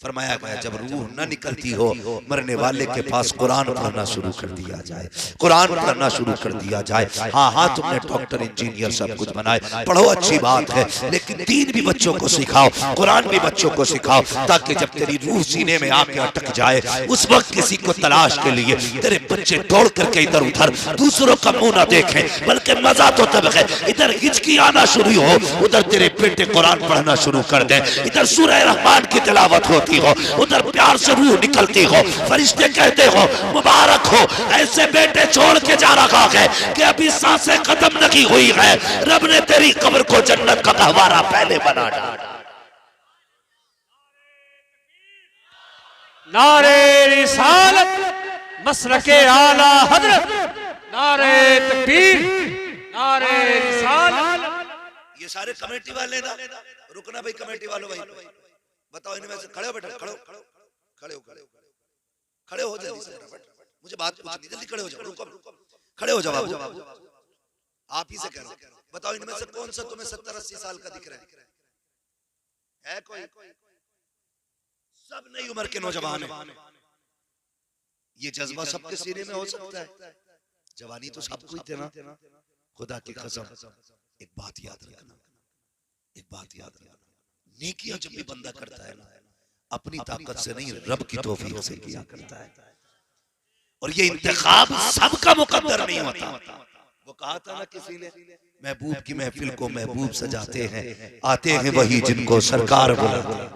फरमाया गया जब रूह न निकलती हो मरने वाले के पास कुरान पढ़ना शुरू कर दिया जाए, कुरान पढ़ना शुरू कर दिया जाए। हाँ हाँ तुमने डॉक्टर इंजीनियर सब कुछ बनाए, पढ़ो अच्छी बात है, लेकिन दीन भी बच्चों को सिखाओ, कुरान भी बच्चों को सिखाओ, ताकि जब तेरी रूह सीने में आके अटक जाए उस वक्त किसी को तलाश के लिए तेरे बच्चे दौड़ करके इधर उधर दूसरों का मुंह ना देखें, बल्कि मजा तो तब है इधर हिचकी आना शुरू हो, उधर तेरे बेटे कुरान पढ़ना शुरू कर दे, इधर सूरह रहमान की तिलावत होती हो, उधर प्यार से रूह निकलती हो, फरिश्ते कहते हो मुबारक हो, ऐसे बेटे छोड़ के जा रहा है कि अभी सांसें खत्म नहीं हुई है, रब ने तेरी कब्र को जन्नत का गहवारा पहले बना डाला। नारे रिसालत मसलके आला हजरत, नारे तकबीर, नारे रिसालत। ये सारे कमेटी वाले ना, रुकना भाई कमेटी वालों भाई, बताओ इनमें से खड़े हो बेटा, खड़े हो खड़े हो खड़े हो जल्दी से, मुझे बात पूछनी, जल्दी खड़े हो जाओ, रुको खड़े हो जाओ, आप ही से कह रहा हूं, बताओ इनमें से कौन सा तुम्हें 70-80 साल का दिख रहा है कोई? सब नई उम्र के नौजवान हैं। ये जज्बा सबके सीने में हो सकता है, जवानी तो सबको ही देना। खुदा की कसम एक बात याद रखना, एक बात याद रखना, नेकियां जब भी बंदा करता है ना, अपनी ताकत से नहीं रब की तौफीक से किया करता है। और ये इंतखाब सबका मुकद्दर नहीं होता। वो कहा था ना किसी ने, महबूब की महफिल को महबूब सजाते हैं, आते हैं वही जिनको सरकार बुलाते हैं।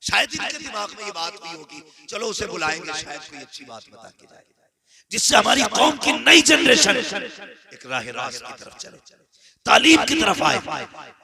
शायद इनके दिमाग में ये बात भी होगी, चलो उसे बुलाएंगे, शायद कोई अच्छी बात बता के जाए जिससे हमारी कौम की नई जनरेशन एक राह रास्त की तरफ चले, तालीम की तरफ आए,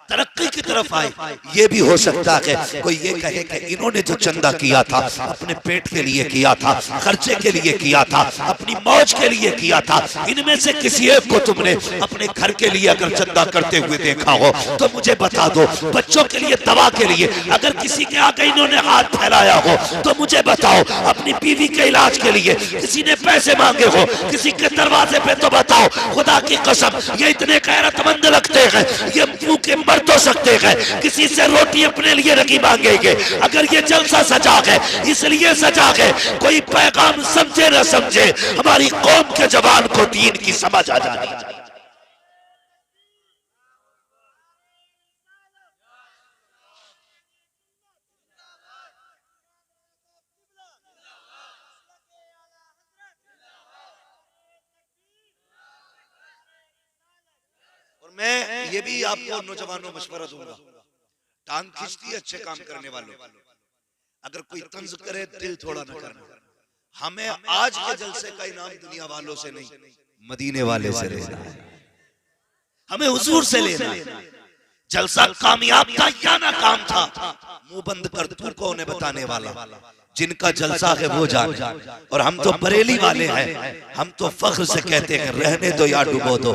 तरक्की की तरफ आए। ये भी हो सकता है कोई ये कहे कि इन्होंने जो चंदा किया था अपने पेट के लिए किया था, खर्चे के लिए किया था, अपनी मौज के लिए किया था, इनमें से किसी एक को तुमने अपने घर के लिए अगर चंदा करते हुए देखा हो तो मुझे बता दो। बच्चों के लिए, दवा के लिए अगर किसी के आगे इन्होंने हाथ फैलाया हो तो मुझे बताओ। अपनी बीवी के इलाज के लिए किसी ने पैसे मांगे हो किसी के दरवाजे पे तो बताओ। खुदा की कसम ये इतने गैरतमंद लगते हैं, ये मुंह के तो सकते हैं, किसी से रोटी अपने लिए नहीं मांगेंगे। अगर ये जलसा सजा है इसलिए सजा है, कोई पैगाम समझे न समझे, हमारी कौम के जवान को दीन की समझ आ जानी चाहिए। मैं ये भी आपको नौजवानों मशवरा दूंगा, टांग खींचती है अच्छे काम करने वालों, अगर कोई तंज करे दिल थोड़ा न करना। हमें आज के जलसे का इनाम दुनिया वालों से नहीं, मदीने वाले से लेना है, हमें हुजूर से लेना है। जलसा कामयाब था या नाकाम था, मुंह बंद कर तू कौन है बताने वाला। जिनका जलसा है वो जाने। और हम तो बरेली वाले हैं, हम तो फख्र से कहते हैं रहने दो या डुबो दो,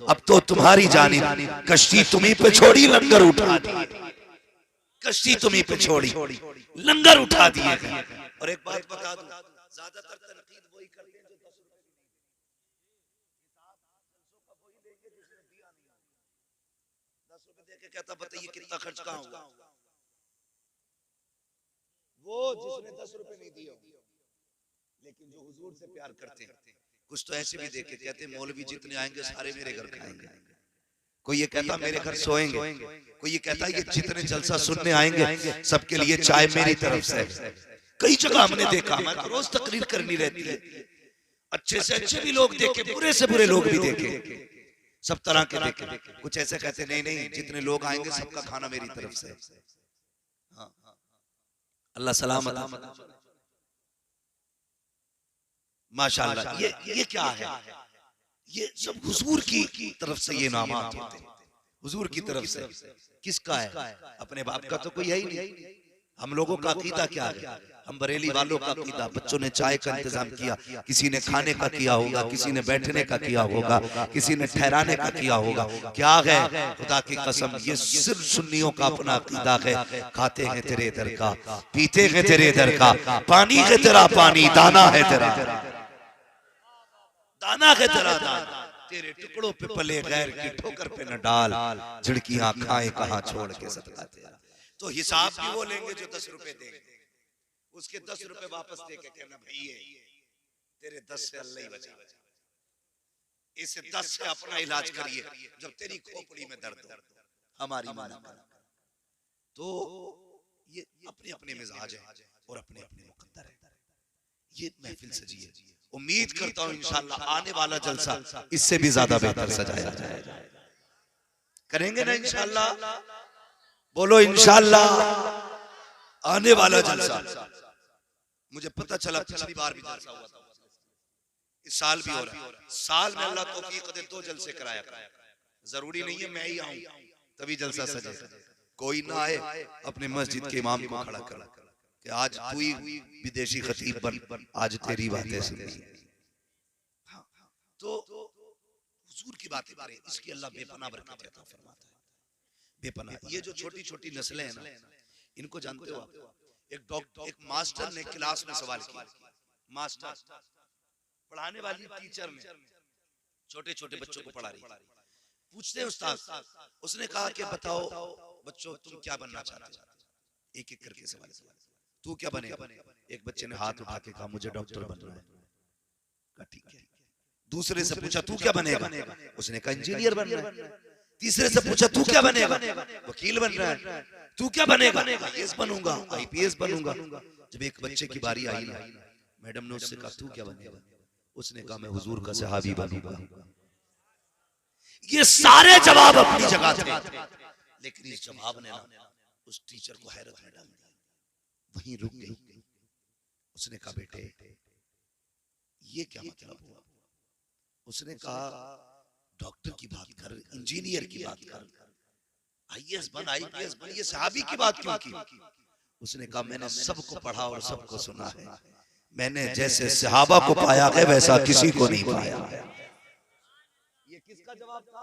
अब तो तुम्हारी जानी, कश्ती तुम्ही पे छोड़ी लंगर उठा दी, कश्ती तुम्ही पे छोड़ी लंगर उठा दिए। और एक बात बता दूं, ज्यादातर तनकीद वही करते हैं जो 10 रुपए दे के कहता बताइए कितना खर्च कहाँ हुआ, वो जिसने 10 रुपए नहीं दिए। लेकिन जो हुजूर से प्यार करते हैं, कुछ तो ऐसे भी देखे कहते हैं मौलवी जितने आएंगे सारे मेरे घर खाएंगे, कोई ये कहता मेरे घर सोएंगे, कोई ये कहता ये जितने जलसा सुनने आएंगे सबके लिए चाय मेरी तरफ से। कई जगह हमने देखा, मैं तो रोज तकरीर करनी रहती है, अच्छे से अच्छे भी लोग देखे, बुरे से बुरे लोग भी देखे, सब तरह के देखे। कुछ ऐसे कहते नहीं नहीं जितने लोग आएंगे सबका खाना मेरी तरफ से। हाँ अल्लाह सलामत। माशाअल्लाह ये क्या है, ये सब हुजूर की तरफ से ये नामात होते हैं, हुजूर की तरफ से। किसका है? अपने बाप का तो कोई है ही नहीं। हम लोगों का अकीदा क्या है? हम बरेली वालों का अकीदा, बच्चों ने चाय का इंतजाम किया, किसी ने खाने का किया होगा, किसी ने बैठने का किया होगा, किसी ने ठहराने का किया होगा। क्या है? खुदा की कसम ये सिर्फ सुन्नियों का अपना अकीदा है। खाते हैं तेरे दर का, पीते हैं तेरे दर का, पानी है तेरा पानी, दाना है तेरा दाना है तेरा दाना, तेरे टुकड़ों पे पले गैर की ठोकर पे न डाल, झिड़कियां खाए कहां छोड़ के सदका तेरा। तो हिसाब भी वो लेंगे जो 10 रुपए देंगे, उसके 10 रुपए वापस दे के कहना भाई ये तेरे 10 से अल्लाह ही बचा, इसे 10 से अपना इलाज करिए जब तेरी खोपड़ी में दर्द हो, हमारी माना कर। तो ये अपने अपने मिजाज है और अपने अपने मुकद्दर है। ये महफिल सजी है, उम्मीद करता हूं इंशाअल्लाह आने वाला जलसा इससे भी ज्यादा बेहतर सजाया जाएगा। करेंगे ना इंशाअल्लाह? बोलो इंशाअल्लाह। आने वाला जलसा, मुझे पता चला पिछली बार भी जलसा हुआ था, इस साल भी हो रहा है। साल में अल्लाह तौफीक दे 2 जलसे कराया। जरूरी नहीं है मैं ही आऊं तभी जलसा सजे, कोई ना आए अपने मस्जिद के इमाम को खड़ा कर कि आज तू ही विदेशी खतीब बन, आज तेरी बातें सुननी। तो हुजूर की बातें करें, इसकी अल्लाह बेपनाह बरकत अता फरमाता है, बेपनाह। ये जो छोटी छोटी नस्लें हैं ना, इनको जानते हो आप? एक मास्टर ने क्लास में सवाल किया, मास्टर पढ़ाने वाली टीचर ने छोटे छोटे बच्चों को पढ़ा रही, पूछते हैं उस्ताद, उसने कहा कि बताओ बच्चों तुम क्या बनना चाहते हो? एक एक करके सवाल, तू क्या बनेगा? एक बच्चे ने हाथ उठा के कहा मुझे डॉक्टर बनना है। कहा ठीक है। दूसरे से पूछा तू क्या बनेगा? उसने कहा इंजीनियर बनना है। तीसरे से पूछा तू क्या बनेगा? वकील बन रहा है। तू क्या बनेगा? आईएएस बनूंगा, आईपीएस बनूंगा। जब एक बच्चे की बारी आई ना, मैडम ने उससे कहा तू क्या बनेगा? उसने कहा मैं हुजूर का सहाबी बनूंगा। ये सारे जवाब अपनी जगह थे, लेकिन इस जवाब ने ना उस टीचर को हैरत में डाल दिया, वहीं रुक गई। उसने कहा बेटे ये क्या मतलब हुआ? उसने कहा डॉक्टर की बात कर, इंजीनियर की बात कर, आईएएस बन, आईपीएस बन, ये सहाबी की बात क्यों की? उसने कहा मैंने सबको पढ़ा और सबको सुना है, मैंने जैसे सहाबा को पाया है वैसा किसी को नहीं पाया। ये किसका जवाब था?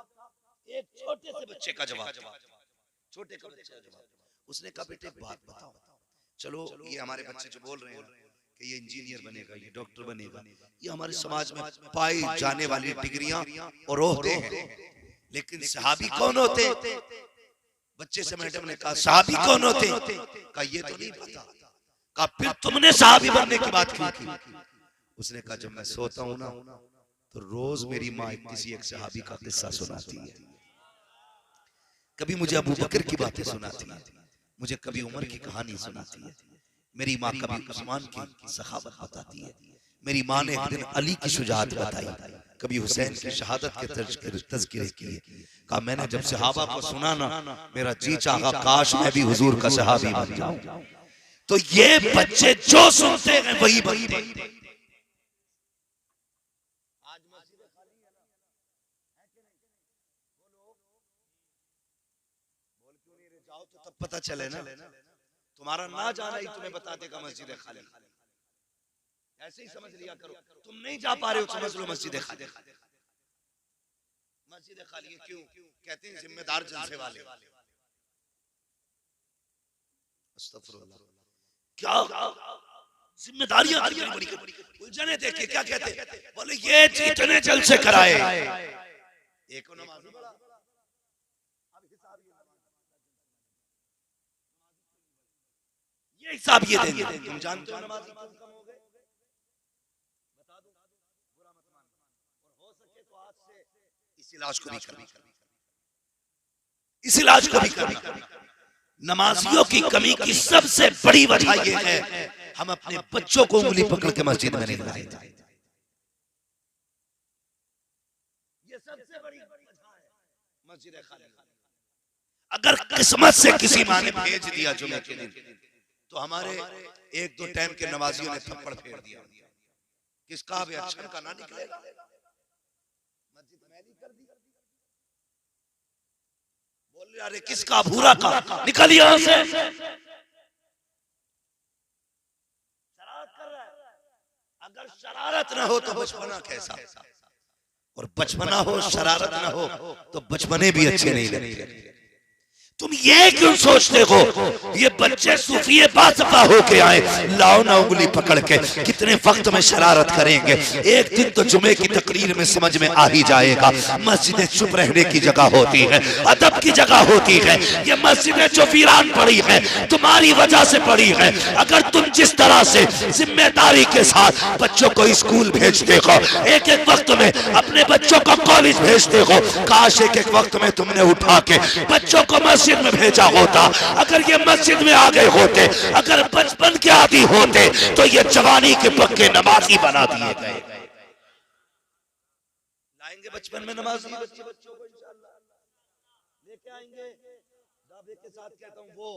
एक छोटे से बच्चे का जवाब, छोटे का बच्चे का जवाब। उसने कहा बेटे बात बताओ, चलो ये हमारे बच्चे जो बोल रहे हैं कि ये इंजीनियर बनेगा, ये डॉक्टर बनेगा, ये हमारे समाज में पाई जाने वाली डिग्रियां और ओहदे हैं, लेकिन सहाबी कौन होते? बच्चे से मैडम ने कहा सहाबी कौन होते? कहा ये तो नहीं पता। कहा फिर तुमने सहाबी बनने की बात क्यों की? उसने कहा जब मैं सोता हूं ना तो रोज मेरी माँ किसी एक सहाबी का किस्सा सुनाती है, कभी मुझे अबू बकर की बातें सुनाती है, मुझे कभी उमर की कहानी सुनाती है, मेरी माँ कभी उस्मान की सखावत बताती है, मेरी माँ ने एक दिन अली की शुजाअत बताई, कभी हुसैन की शहादत के तज़किरे किए। कहा मैंने जब सहाबा को सुना ना मेरा जी चाहा काश मैं भी हुजूर का सहाबी बन जाऊं। तो ये बच्चे जो सुनते हैं वही बनते हैं। तब पता चले ना, तुम्हारा ना जाना ही तुम्हें बता देगा मस्जिद खाली। ऐसे ही समझ लिया करो, तुम नहीं जा पा रहे हो समझ लो मस्जिद खाली। मस्जिद खाली है क्यों? कहते हैं जिम्मेदार जलसे वाले। अस्तगफुरुल्लाह, क्या जिम्मेदारियां कितनी बड़ी उलझने देखिए। क्या कहते हैं? बोले ये जितने जलसे कराए एक नमाज़ी बड़ा, ये हिसाब ये देंगे। तुम जानते हो नमाज़ी कम हो गए, बता दो, बुरा मत मानना, और हो सके तो आज से इस इलाज को भी करना, इस इलाज को भी करना। नमाजियों की कमी की सबसे बड़ी वजह यह है हम अपने बच्चों को उंगली पकड़ के मस्जिद में नहीं लाए थे। ये सबसे बड़ी वजह है मस्जिद खाली। अगर किस्मत से किसी माँ ने भेज दिया जुमे के दिन तो हमारे 1-2 टाइम के नमाजियों ने थप्पड़ फेर दिया, किसका भी अच्छा का ना निकलेगा, मस्जिद मैली कर दी। बोल रहे अरे किसका भूरा का, निकल यहां से। शरारत कर रहा है। अगर शरारत ना हो तो बचपना कैसा, और बचपना हो शरारत ना हो तो बचपने भी अच्छे नहीं लगते। तुम ये क्यों सोचते हो ये बच्चे सूफिये बासफा होके आए, लाओ ना उंगली पकड़ के, कितने वक्त में शरारत करेंगे। एक दिन तो जुमे की तकरीर में समझ में आ ही जाएगा। मस्जिदें चुप रहने की जगह होती है, अदब की जगह होती है। ये मस्जिदें जो वीरान पड़ी है तुम्हारी वजह से पड़ी है। अगर तुम जिस तरह से जिम्मेदारी के साथ बच्चों को स्कूल भेजते हो, एक एक वक्त में अपने बच्चों को कॉलेज भेजते हो, काश एक एक वक्त में तुमने उठा के बच्चों को मस्जिद में भेजा होता। अगर ये मस्जिद में आ गए होते, अगर बचपन के आदि होते, तो ये जवानी के पक्के नमाजी बना दिए गए। लाएंगे बचपन में नमाजी बच्चों को इंशाअल्लाह लेके आएंगे। दावे के साथ कहता हूँ, वो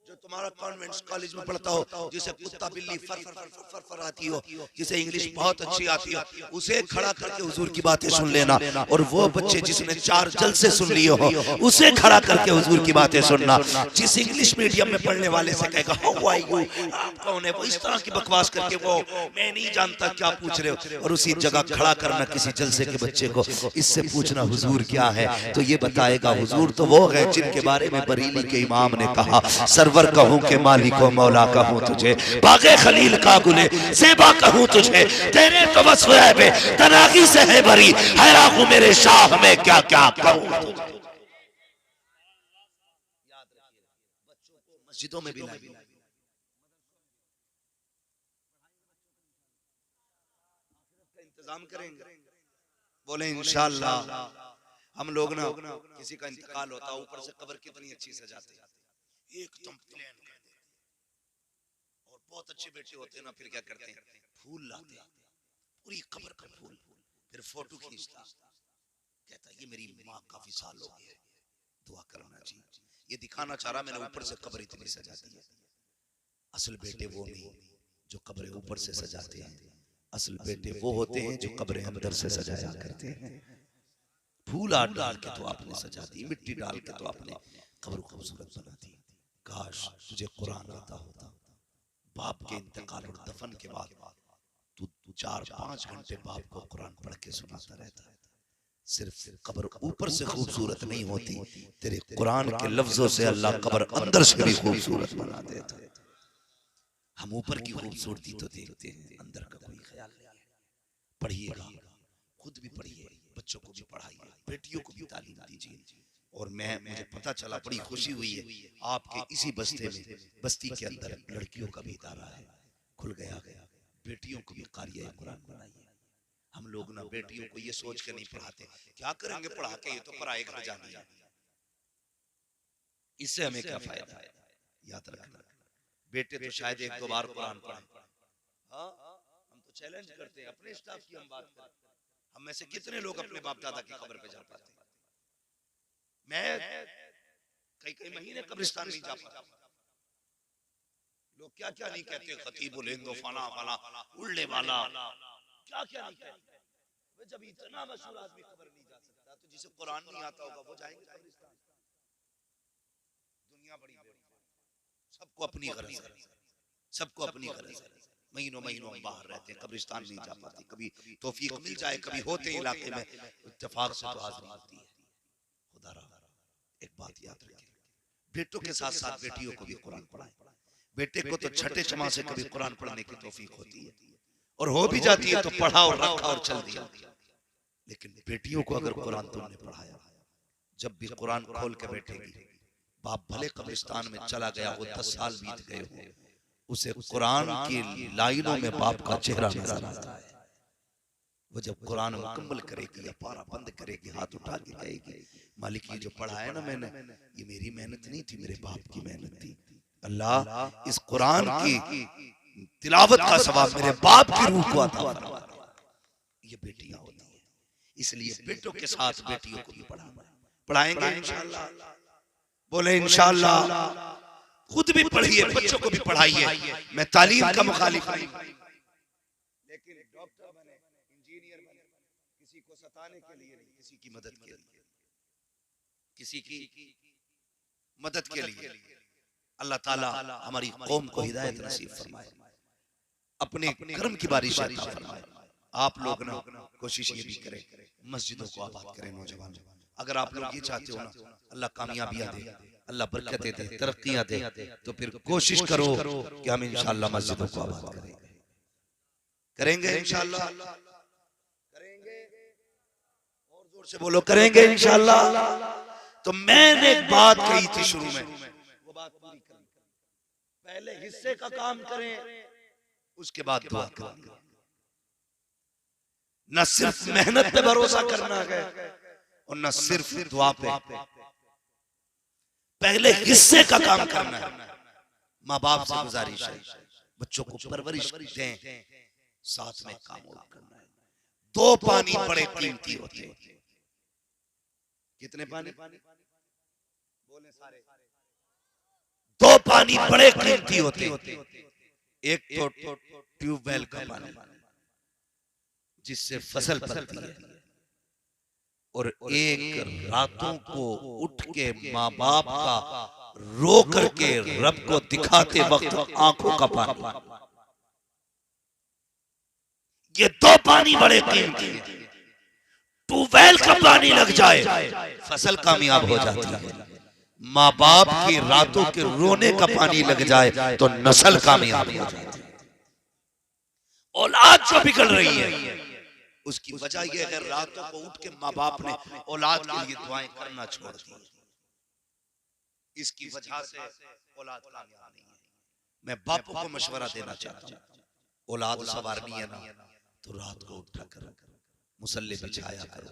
जो तुम्हारा कॉन्वेंट कॉलेज में पढ़ता हो, जिसे कुत्ता बिल्ली फर फर फर फर फर आती हो, जिसे इंग्लिश बहुत अच्छी आती हो, उसे खड़ा करके हुजूर की बातें सुन लेना। और वो बच्चे जिसने 4 जलसे सुन लिए हो, उसे खड़ा करके हुजूर की बातें सुनना। जिस इंग्लिश मीडियम में पढ़ने वाले से कहेगा हाउ आर यू, आप कौन है, वो इस तरह की बकवास करके वो मैं नहीं जानता क्या पूछ रहे हो, और उसी जगह खड़ा करना किसी जलसे के बच्चे को, इससे पूछना हुजूर क्या है, तो ये बताएगा हुजूर तो वो है जिनके बारे में बरीली के इमाम ने कहा, सरवर कहूं के मालिको मौला कहूं तुझे, बागे खलील का गुले सेबा कहूं तुझे, तेरे तो वस्फ है तनागी से है भरी, हैरान हूं मेरे शाह में क्या क्या कहूं तुझे। याद रखिए बच्चों को मस्जिदों में भी लाइए, इंतजाम करेंगे। बोले इंशाअल्लाह। हम लोग ना किसी का इंतकाल होता है, ऊपर से कब्र कितनी अच्छी सजाते हैं, एकदम प्लेन कर देते हैं। और बहुत अच्छे बेटे होते हैं ना, फिर क्या करते हैं, फूल लाते हैं, पूरी कब्र का फूल, फिर फोटो खींचता, कहता ये मेरी माँ काफी साल हो गए, दुआ करना जी। ये दिखाना चाह रहा मैंने ऊपर से कब्र इतनी सजा दी है। असल बेटे वो नहीं जो कब्र ऊपर से सजाते हैं, असल बेटे वो होते हैं जो कब्र अंदर से सजाया करते हैं। फूल डाल के तो आपने सजा दी, मिट्टी डाल के तो आपने कब्र खूबसूरत बना दी। काश तुझे कुरान आता होता, बाप के इंतकाल और दफन के बाद तू 4-5 घंटे बाप को कुरान पढ़ के सुनाता रहता। सिर्फ कब्र ऊपर से खूबसूरत नहीं होती, तेरे कुरान के लफ्जों से अल्लाह कब्र अंदर से भी खूबसूरत बना देता। हम ऊपर की खूबसूरती तो देखते हैं, अंदर का कोई ख्याल नहीं है। पढ़िएगा, खुद भी पढ़िए, बच्चों को भी पढ़ाइए, बेटियों को भी तालीम दीजिए। और मुझे पता चला, बड़ी खुशी हुई है, आपके इसी बस्ती के अंदर लड़कियों का भी इदारा है, खुल गया। बेटियों को भी क़ारिया कुरान बनाइए। हम लोग ना बेटियों को ये सोच के नहीं पढ़ाते, क्या करेंगे पढ़ा के, ये तो पराए घर जानी है, इससे हमें क्या फायदा है। याद रखना, बेटे तो शायद 1-2 बार कुरान पढ़े। हाँ, हम तो चैलेंज करते हैं, अपने स्टाफ की हम बात करते हैं, हम में से कितने लोग अपने बाप दादा की कब्र पे जा पाते हैं। मैं कई महीने कब्रिस्तान नहीं जा पाता। लोग क्या क्या नहीं कहते, खतीब लेंदो फला फला उड़ने वाला, क्या क्या नहीं कहते। जब इतना मशहूर आदमी कब्र नहीं जा सकता, तो जिसे कुरान नहीं आता होगा वो जाएंगे कब्रिस्तान। दुनिया बड़ी सबको अपनी गरज है, सबको अपनी गरज है। महीनों हम बाहर रहते हैं, कब्रिस्तान नहीं जा पाते। कभी तौफीक मिल जाए, कभी होते हैं इलाके में, इत्तेफाक से तो हाजिरी होती है। खुदा एक बात याद रखें, बेटों के साथ साथ बेटियों को भी कुरान पढ़ाएं। बेटे को तो छठे छमा से कभी कुरान पढ़ने की तौफीक होती है, और हो भी जाती है तो पढ़ा और रखा और चल दिया। लेकिन बेटियों को अगर कुरान तुमने पढ़ाया, जब भी कुरान खोल के बैठेगी, बाप भले कब्रिस्तान में चला गया हो, 10 साल बीत गए हो, उसे कुरान की लाइनों में बाप का चेहरा नजर आता है। वो जब कुरान मुकम्मल करेगी या पारा बंद करेगी, हाथ उठा के कहेगी, मालिक ये जो पढ़ा है ना मैंने, ये मेरी मेहनत नहीं थी, मेरे बाप की मेहनत थी। अल्लाह इस कुरान की तिलावत का सवाब मेरे बाप की रूह को अता फरमा। ये बेटियां होती हैं, इसलिए बेटों के साथ बेटियों को भी पढ़ाएंगे इंशाअल्लाह। बोले इंशाअल्लाह। खुद भी पढ़िए, बच्चों को भी पढ़ाइए। मैं तालीम का मुखालिफ नहीं, लेकिन डॉक्टर बने, इंजीनियर बने, किसी को सताने के लिए नहीं, किसी की मदद के लिए, किसी की मदद के लिए। अल्लाह ताला हमारी कौम को हिदायत नसीब फरमाए, अपने कर्म की बारिश अता फरमाए। आप लोग ना कोशिश ये भी करें, मस्जिदों को आबाद करें। नौजवान, अगर आप लोग ये चाहते हो ना अल्लाह कामयाबियां दे, अल्लाह बरकतें दे, तरक्कियां दे। तो फिर कोशिश करो कि हम इंशाअल्लाह मस्जिदों को आबाद करेंगे, करेंगे इंशाअल्लाह, करेंगे। और जोर से बोलो, करेंगे इंशाअल्लाह। तो मैंने एक बात कही थी शुरू में, वो बात पूरी करें। पहले हिस्से का काम करें, उसके बाद दुआ करें। न सिर्फ मेहनत पे भरोसा करना है और न सिर्फ दुआ पे, पहले हिस्से का काम करना है। माँ बाप से गुजारिश है, बच्चों को परवरिश दें, साथ में काम और करना है। 2 पानी बड़े कीमती होते हैं। कितने पानी बोले सारे? 2 पानी बड़े कीमती होते हैं। एक तो ट्यूबवेल का पानी जिससे फसल पलती है, और एक रातों को उठ के माँ बाप का रो करके रब को दिखाते वक्त आंखों का पानी। ये 2 पानी बड़े कीमती हैं। ट्यूबवेल का पानी लग जाए फसल कामयाब हो जाती है, माँ बाप की रातों के रोने का पानी लग जाए तो नस्ल कामयाब हो जाती है। औलाद जो बिगड़ रही है उसकी वजह यह है रातों को उठ के माँ बाप ने औलाद के लिए दुआएं करना छोड़ दी। इसकी वजह से औलाद कामयाब नहीं है। मैं बापों को मशवरा देना चाहता हूँ, औलाद संवारनी है ना तो रात को उठा कर मुसल्ले बिछाया करो,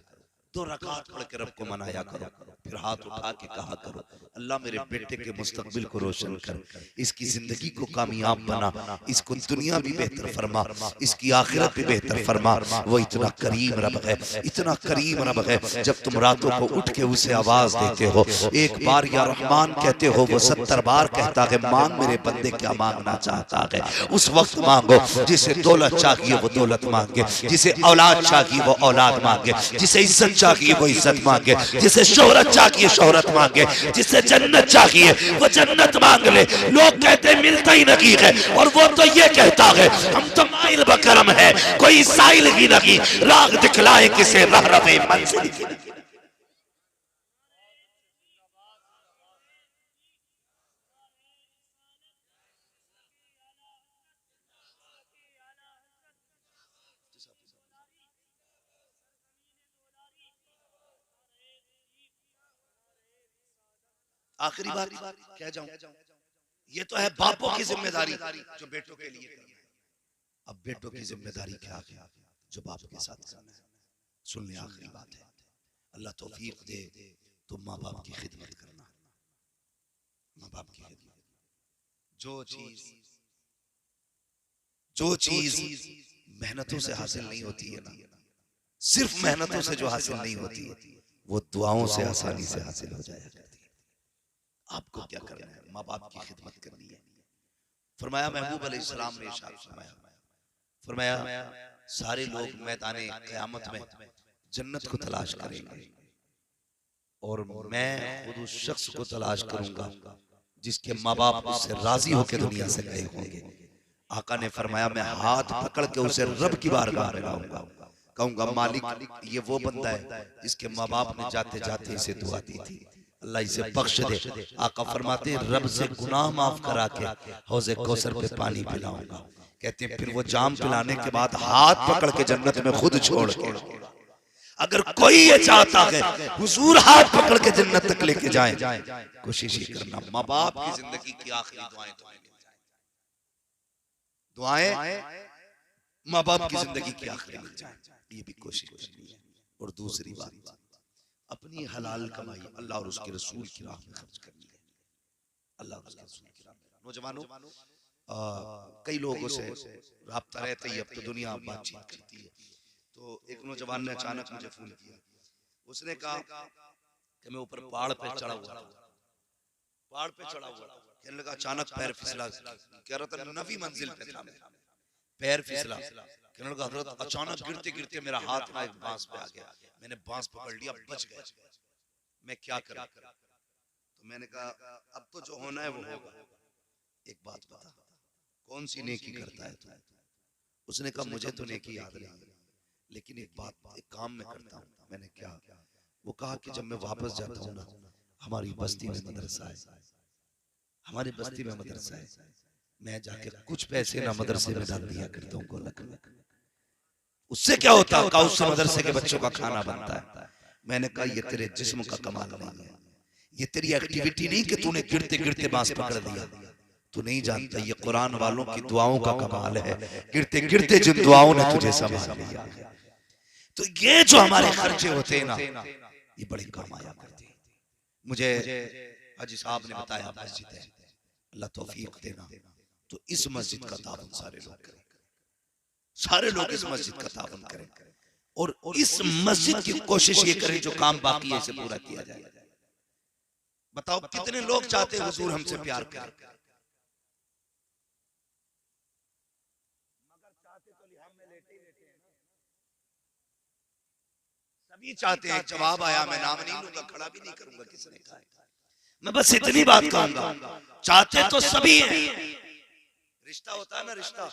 2 रकात पढ़ के रब को मनाया करो, फिर हाथ उठा के कहा करो, अल्लाह मेरे बेटे के मुस्तकबिल को रोशन कर, इसकी जिंदगी को कामयाब बना, इसको दुनिया भी बेहतर फरमा, इसकी आखिरत भी बेहतर फरमा। वो इतना करीम रब है, इतना करीम रब है। जब तुम रातों को उठ के उसे आवाज देते हो, एक बार या रहमान कहते हो, वो 70 बार कहता है मांग मेरे बंदे क्या मांगना चाहता है, उस वक्त मांगो। जिसे दौलत चाहिए वो दौलत मांगे, जिसे औलाद चाहिए वो औलाद मांगे, जिसे इज्जत चाहिए वो इज्जत मांगे, जिसे शोहरत चाहिए शोहरत मांगे, जिसे जन्नत चाहिए वो जन्नत मांग ले। लोग कहते मिलता ही नहीं है, और वो तो ये कहता है हम तो माइल बकरम है, कोई साइल ही नहीं, राह दिखलाए किसे राह रवे मंजिल की नहीं। आखिरी बात कह जाऊं, ये तो है बापों की जिम्मेदारी जो बेटों के लिए करना है। अब बेटों की जिम्मेदारी क्या है जो बाप के साथ करना है। सुन ले, आखिरी बात है, अल्लाह तौफीक दे तो माँ बाप की खिदमत करना। माँ बाप की खिदमत, जो चीज मेहनतों से हासिल नहीं होती है ना, सिर्फ मेहनतों से जो हासिल नहीं होती है वो दुआओं से आसानी से हासिल हो जाया करती है। आपको क्या करना है? माँ बाप की खिदमत करनी है। फरमाया महबूब अलैहिस्सलाम ने इरशाद फरमाया सारे लोग मैदाने क़यामत में जन्नत को तलाश करेंगे और मैं खुद उस शख्स को तलाश करूंगा जिसके माँ बाप उससे राजी होकर दुनिया से गए होंगे। आका ने फरमाया मैं हाथ पकड़ के उसे रब की बारगाह में लाऊंगा, कहूंगा मालिक ये वो बंदा है जिसके माँ बाप ने जाते जाते इसे दुआ दी थी, अल्लाह इसे बख्श दे। आका फरमाते हैं रब से गुनाह माफ करा के हौज़े कौसर पे पानी पिलाऊंगा। कहते हैं फिर वो जाम पिलाने के बाद हाथ पकड़ के जन्नत में खुद छोड़ के, अगर कोई ये चाहता है हुजूर हाथ पकड़ के जन्नत तक लेके जाए, कोशिश ही करना माँ बाप की जिंदगी की आखिरी दुआएं तुम्हें मिल जाए। दुआएं माँ बाप की जिंदगी की आखिरी मिल जाए, ये भी कोशिश करनी है। और दूसरी बात, अपनी हलाल कमाई अल्लाह और उसके रसूल की राह में खर्च करनी है। अल्लाह और उसके रसूल की राह में। नौजवानों, कई लोगों से राब्ता रहता ही, अब तो दुनिया बातचीत करती है। तो एक नौजवान ने अचानक मुझे फोन किया, उसने कहा कि मैं ऊपर पहाड़ पे चढ़ा हुआ था, कहने लगा अचानक पैर फिसला, कह रहा था 9वीं मंजिल पे था मैं, पैर फिसला, कहने लगा हजरत अचानक गिरते गिरते मेरा हाथ ना एक बांस पे आ गया, मैंने बांस पकड़ लिया, बच गया, मैं क्या करूं? तो मैंने कहा अब तो जो होना है वो होगा, एक बात बता कौन सी नेकी करता है तू? उसने कहा मुझे तो नेकी याद नहीं, लेकिन एक काम मैं करता हूँ। मैंने क्या? वो कहा कि जब मैं वापस जाता हूँ ना हमारी बस्ती में मदरसा है, हमारी बस्ती में मदरसा है। मैं जाके कुछ पैसे ना मदरसे में डाल दिया करता हूँ गोलक में। उससे क्या होता है? उससे मदरसे के बच्चों का खाना बनता है। मैंने कहा ये तेरे जिस्म का कमाल नहीं है, ये तेरी एक्टिविटी नहीं कि तूने गिरते गिरते बांस पकड़ दिया। तू नहीं जानता ये कुरान वालों की दुआओं का कमाल है, गिरते गिरते जिन दुआओं ने तुझे संभाल लिया। तो ये जो हमारे खर्चे होते हैं ना, ये बड़े काम आया करते हैं। मुझे हाजी साहब ने बताया मस्जिद है, अल्लाह तौफीक देना, तो इस मस्जिद का ताबन सारे लोग करें, सारे लोग इस मस्जिद का ताबन करें और इस मस्जिद की कोशिश ये करें जो काम बाकी है इसे पूरा किया जाए। बताओ कितने लोग चाहते हैं हुजूर हमसे प्यार करें, सभी चाहते हैं। जवाब आया, मैं नाम नहीं लूंगा, खड़ा भी नहीं करूंगा किसने कहा, मैं बस इतनी बात कहूंगा, चाहते तो सभी हैं। रिश्ता होता है ना, रिश्ता,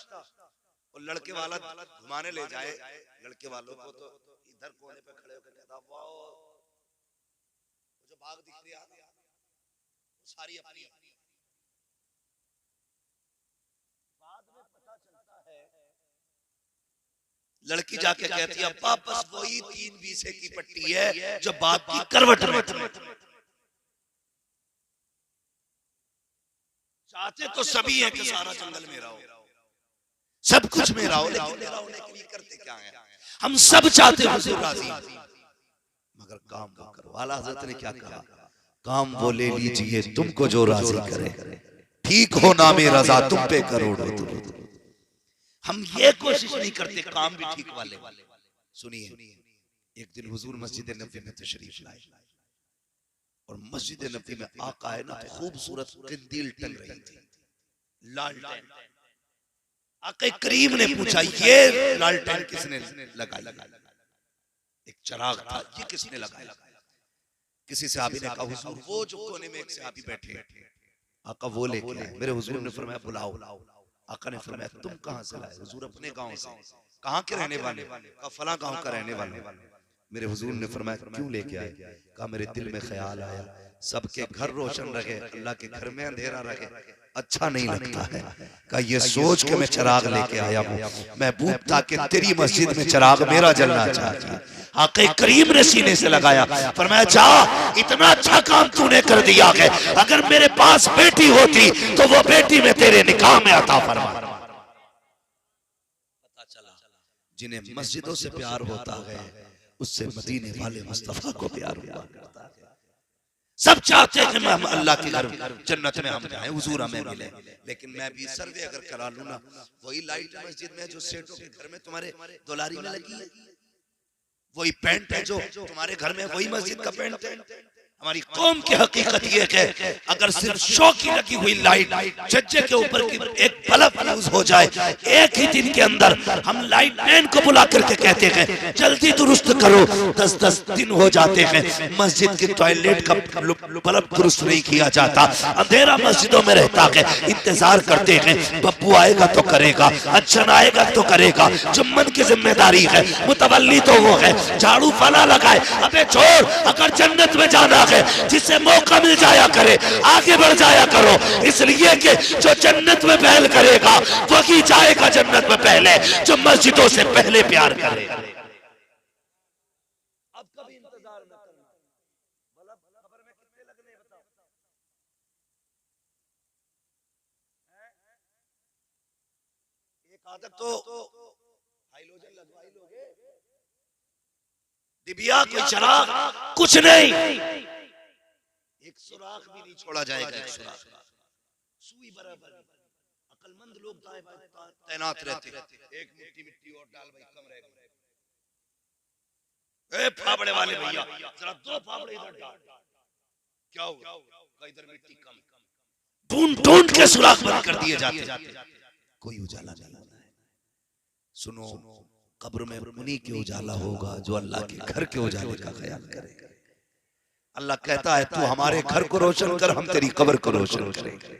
और लड़के वाला घुमाने ले जाए लड़के वालों को, तो इधर कोने पे खड़े होकर कहता वाह, जो बाग दिख रही है सारी अपनी। बाद में पता चलता है लड़की जाके कहती है अब्बा बस वही 3 बीसे की पट्टी है जो बाप की करवट में। चाहते तो सभी हैं कि सारा जंगल मेरा हो, सब कुछ मेरा हो, लेकिन मेरा होने के लिए करते क्या है? हम सब चाहते हैं हुजूर राजी, मगर काम वो करो। आला हज़रत ने क्या कहा? काम वो ले लीजिए तुमको जो राजी करे, ठीक हो नामे रजा तुम पे करोड़ों दुरूद। हम ये कोशिश नहीं करते काम भी ठीक वाले। सुनिए, एक दिन हुजूर मस्जिद नबवी में तशरीफ लाए और मस्जिद नबवी में आका है ना तो खूबसूरत कंदील टंग रही थी, लालटेन। आका करीम ने पूछा ये लालटेन किसने लगाई? एक चिराग था, ये किसने लगाया? किसी सहाबी ने कहा हुजूर वो जो कोने में एक सहाबी बैठे, आका वो लेके आए। मेरे हुजूर ने फरमाया बुलाओ। आका ने फरमाया तुम कहां से लाए? हुजूर अपने गांव से। कहां के रहने वाले? कहा फला गांव का रहने वाले। मेरे हुजूर ने फरमाया क्यों लेके आए? कहा मेरे दिल में ख्याल आया सबके घर रोशन रहे, अल्लाह के घर में अंधेरा रहे, अच्छा नहीं लगता है। कहा ये सोच के मैं चिराग लेके आया हूँ महबूब, ताकि तेरी मस्जिद में चिराग मेरा जलना चाहिए। आका करीम ने सीने से लगाया, फरमाया जा इतना अच्छा काम तूने कर दिया है, अगर मेरे पास बेटी होती तो वो बेटी में तेरे निकाह में अता फरमा। पता चला जिन्हें मस्जिदों से प्यार होता है उससे मदीने वाले मुस्तफा को प्यार हुआ करता है। सब चाहते हैं कि हम अल्लाह के घर जन्नत में हम जाएं, हुजूर हमें मिले। लेकिन मैं भी सर्वे अगर करा लूं ना, वही लाइट मस्जिद में जो सेठों के घर में तुम्हारे दुलारी में लगी है, वही पेंट है जो तुम्हारे घर में, वही मस्जिद का पेंट है। हमारी कौम की हकीकत ये है अगर सिर्फ शो की लगी हुई लाइट छज्जे के ऊपर की एक बल्ब यूज हो जाए, एक ही दिन के अंदर हम लाइट मैन को बुला करके कहते हैं जल्दी दुरुस्त करो, 10-10 दिन हो जाते हैं, मस्जिद के टॉयलेट का बल्ब दुरुस्त नहीं किया जाता, अंधेरा मस्जिदों में रहता है। इंतजार करते हैं बब्बू आएगा तो करेगा, अच्छा आएगा तो करेगा, जुम्मन की जिम्मेदारी है, मुतवल्ली तो वो है, झाड़ू फला लगाए। अबे छोड़, अगर जन्नत में जाना जिससे मौका मिल जाया करे आगे बढ़ जाया करो, इसलिए कि जो जन्नत में पहल करेगा वही जाएगा जन्नत में पहले, जो मस्जिदों से पहले प्यार करे। अब कभी इंतजार न करना, बल्ब खबर में कितने लगने बताओ? एक आदत तो हाइलोजन लगवाई लोगे, डिबिया कोई चिराग कुछ नहीं, एक सुराख भी नहीं छोड़ा जाएगा, एक सुराख सुई बराबर। अकलमंद लोग दाएं बाएं तैनात रहते, एक मुट्ठी मिट्टी और डाल भाई कम रह गए, ए फावड़े वाले भैया जरा 2 फावड़े इधर डाल, क्या हुआ? इधर मिट्टी कम, ढूंढ ढूंढ के सुराख बंद कर दिए जाते, कोई उजाला नहीं होता है। सुनो, कब्र में उन्हीं के उजाला होगा जो अल्लाह के घर के उजाले का ख्याल करेगा। अल्लाह कहता है तू हमारे घर को रोशन कर, हम तेरी कब्र को रोशन करेंगे।